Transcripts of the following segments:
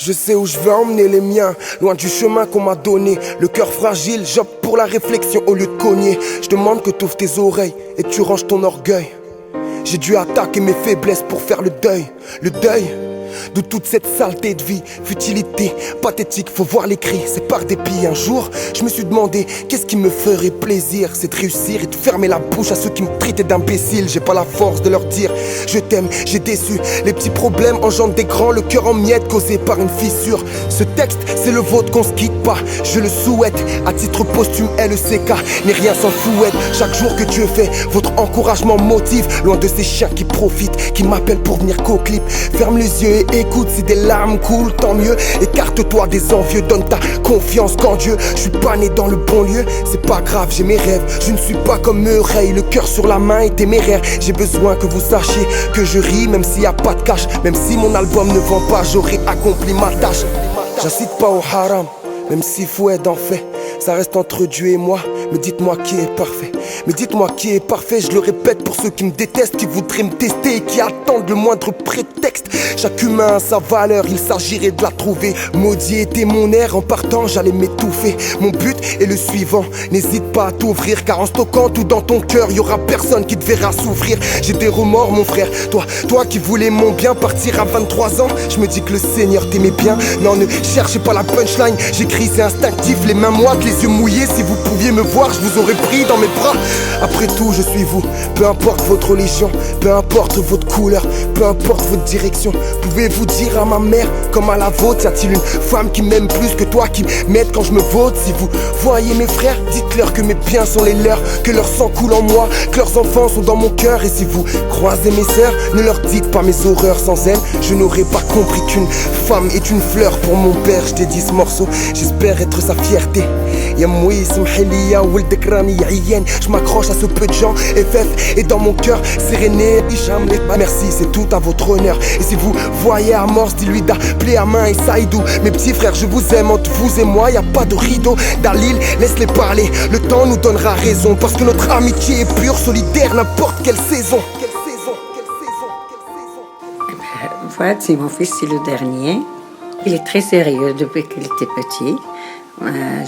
Je sais où je veux emmener les miens, loin du chemin qu'on m'a donné. Le cœur fragile, j'opte pour la réflexion au lieu de cogner. Je demande que t'ouvres tes oreilles et que tu ranges ton orgueil. J'ai dû attaquer mes faiblesses pour faire le deuil de toute cette saleté de vie, futilité, pathétique, faut voir les cris, c'est par dépit. Un jour, je me suis demandé, qu'est-ce qui me ferait plaisir? C'est de réussir et de fermer la bouche à ceux qui me traitaient d'imbécile. J'ai pas la force de leur dire, je t'aime, j'ai déçu. Les petits problèmes engendrent des grands, le cœur en miettes causé par une fissure. Ce texte, c'est le vôtre qu'on se quitte pas, je le souhaite. À titre posthume, LECK, n'est rien sans fouette. Chaque jour que Dieu fait, votre encouragement motive. Loin de ces chiens qui profitent, qui m'appellent pour venir co-clip. Ferme les yeux et écoute, si des larmes coulent, tant mieux. Écarte-toi des envieux, donne ta confiance qu'en Dieu. Je suis pas né dans le bon lieu, c'est pas grave, j'ai mes rêves. Je ne suis pas comme Murray, le cœur sur la main et téméraire. J'ai besoin que vous sachiez que je ris, même s'il y a pas de cash. Même si mon album ne vend pas, j'aurai accompli ma tâche. J'incite pas au haram, même s'il faut être en fait. Ça reste entre Dieu et moi, mais dites-moi qui est parfait. Mais dites-moi qui est parfait, je le répète pour ceux qui me détestent, qui voudraient me tester et qui attendent le moindre prétexte. Chaque humain a sa valeur, il s'agirait de la trouver. Maudit était mon air, en partant j'allais m'étouffer. Mon but est le suivant, n'hésite pas à t'ouvrir, car en stockant tout dans ton cœur, y'aura personne qui te verra souffrir. J'ai des remords mon frère, toi qui voulais mon bien, partir à 23 ans. Je me dis que le Seigneur t'aimait bien. Non, ne cherchez pas la punchline, j'écris c'est instinctif, les mains moites, les yeux mouillés. Si vous pouviez me voir, je vous aurais pris dans mes bras. Après tout, je suis vous, peu importe votre religion, peu importe votre couleur, peu importe votre direction. Pouvez-vous dire à ma mère comme à la vôtre, y a-t-il une femme qui m'aime plus que toi, qui m'aide quand je me vote? Si vous voyez mes frères, dites-leur que mes biens sont les leurs, que leur sang coule en moi, que leurs enfants sont dans mon cœur. Et si vous croisez mes sœurs, ne leur dites pas mes horreurs. Sans elles, je n'aurais pas compris qu'une femme est une fleur. Pour mon père, je dédie ce morceau, j'espère être sa fierté. Je m'accroche à ce peu de gens, FF est dans mon cœur, séréné. Merci, c'est tout à votre honneur. Et si vous voyez Amorce, dis-lui d'appeler Amin et Saïdou. Mes petits frères, je vous aime, entre vous et moi, y a pas de rideau. Dalil, laisse-les parler, le temps nous donnera raison. Parce que notre amitié est pure, solidaire, n'importe quelle saison. Fouad, c'est mon fils, c'est le dernier. Il est très sérieux depuis qu'il était petit.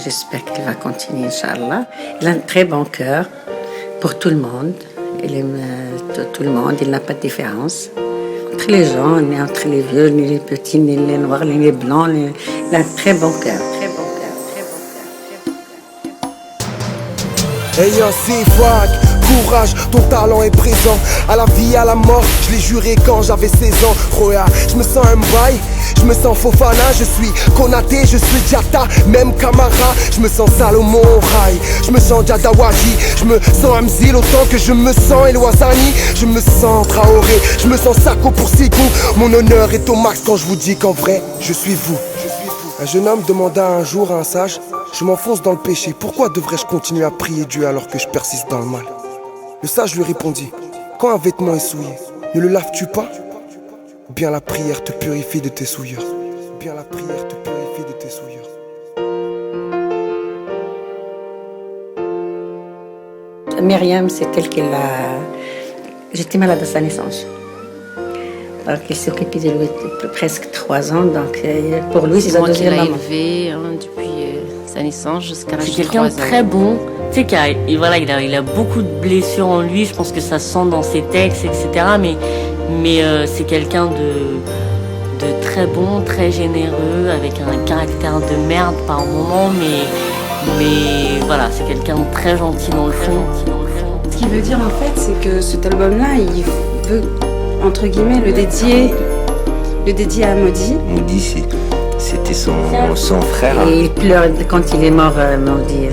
J'espère qu'il va continuer, Inch'Allah. Il a un très bon cœur pour tout le monde. Il aime tout le monde, il n'a pas de différence. Entre les gens, ni entre les vieux, ni les petits, ni les noirs, ni les blancs. Il a un très bon cœur. Très bon cœur, très bon cœur, très bon cœur. Ayant ces vagues, courage, ton talent est présent. À la vie, à la mort, je l'ai juré quand j'avais 16 ans. Roya, je me sens un bail, je me sens Fofana. Je suis Konaté, je suis Diatta, même Camara. Je me sens Salomon Rai, je me sens Jadawaji. Je me sens Amzil autant que je me sens El Ouazzani. Je me sens Traoré, je me sens Sako pour Sigou. Mon honneur est au max quand je vous dis qu'en vrai, je suis vous. Un jeune homme demanda un jour à un sage: je m'enfonce dans le péché, pourquoi devrais-je continuer à prier Dieu alors que je persiste dans le mal? Le sage lui répondit: quand un vêtement est souillé, ne le laves-tu pas? Ou bien la prière te purifie de tes souillures? Ou bien la prière te purifie de tes souillures? Myriam, c'est elle qui l'a... J'étais malade à sa naissance. Donc, il s'occupait de lui depuis presque 3 ans. Donc, pour lui, c'est sa deuxième maman. Il l'a élevé depuis sa naissance jusqu'à l'âge de 3 ans. C'est quelqu'un de très bon. Tu sais il a beaucoup de blessures en lui. Je pense que ça se sent dans ses textes, etc. Mais c'est quelqu'un de très bon, très généreux, avec un caractère de merde par moment. Mais voilà, c'est quelqu'un de très gentil dans le fond. Ce qu'il veut dire en fait, c'est que cet album-là, il veut, entre guillemets, le dédier à Maudit. Maudit, c'était son frère. Et il pleure quand il est mort, Maudit,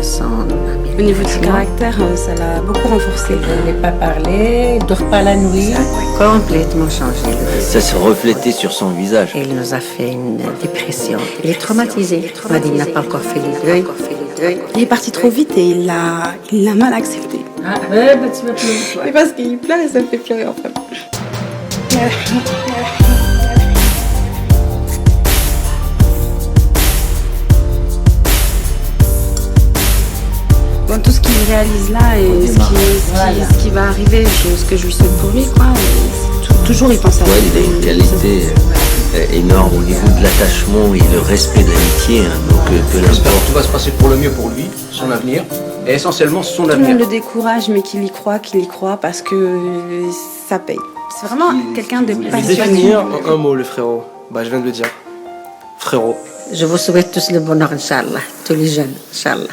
son ami. Au niveau du caractère, ça l'a beaucoup renforcé. Il ne veut pas parler, il ne dort pas la nuit. Complètement changé. Ça se reflétait sur son visage. Il nous a fait une dépression. Il est traumatisé. Il n'a pas encore fait le deuil. Il est parti trop vite et il l'a mal accepté. Ah, ouais, bah tu vas pleurer. Et parce qu'il pleure et ça me fait pleurer en fait. Bon, tout ce qu'il réalise là et ce qui va arriver, ce que je lui souhaite pour lui, quoi. Toujours il pense à il a une qualité. énorme au niveau de l'attachement et le respect de l'amitié. Hein. Donc peu J'espère que importe. tout va se passer pour le mieux pour lui, son avenir, et essentiellement son Tout le avenir. monde le décourage, mais qu'il y croit parce que ça paye. C'est vraiment quelqu'un de passionné. Définir en un mot le frérot. Bah, je viens de le dire. Frérot. Je vous souhaite tous le bonheur, Inch'Allah, tous les jeunes, Inch'Allah.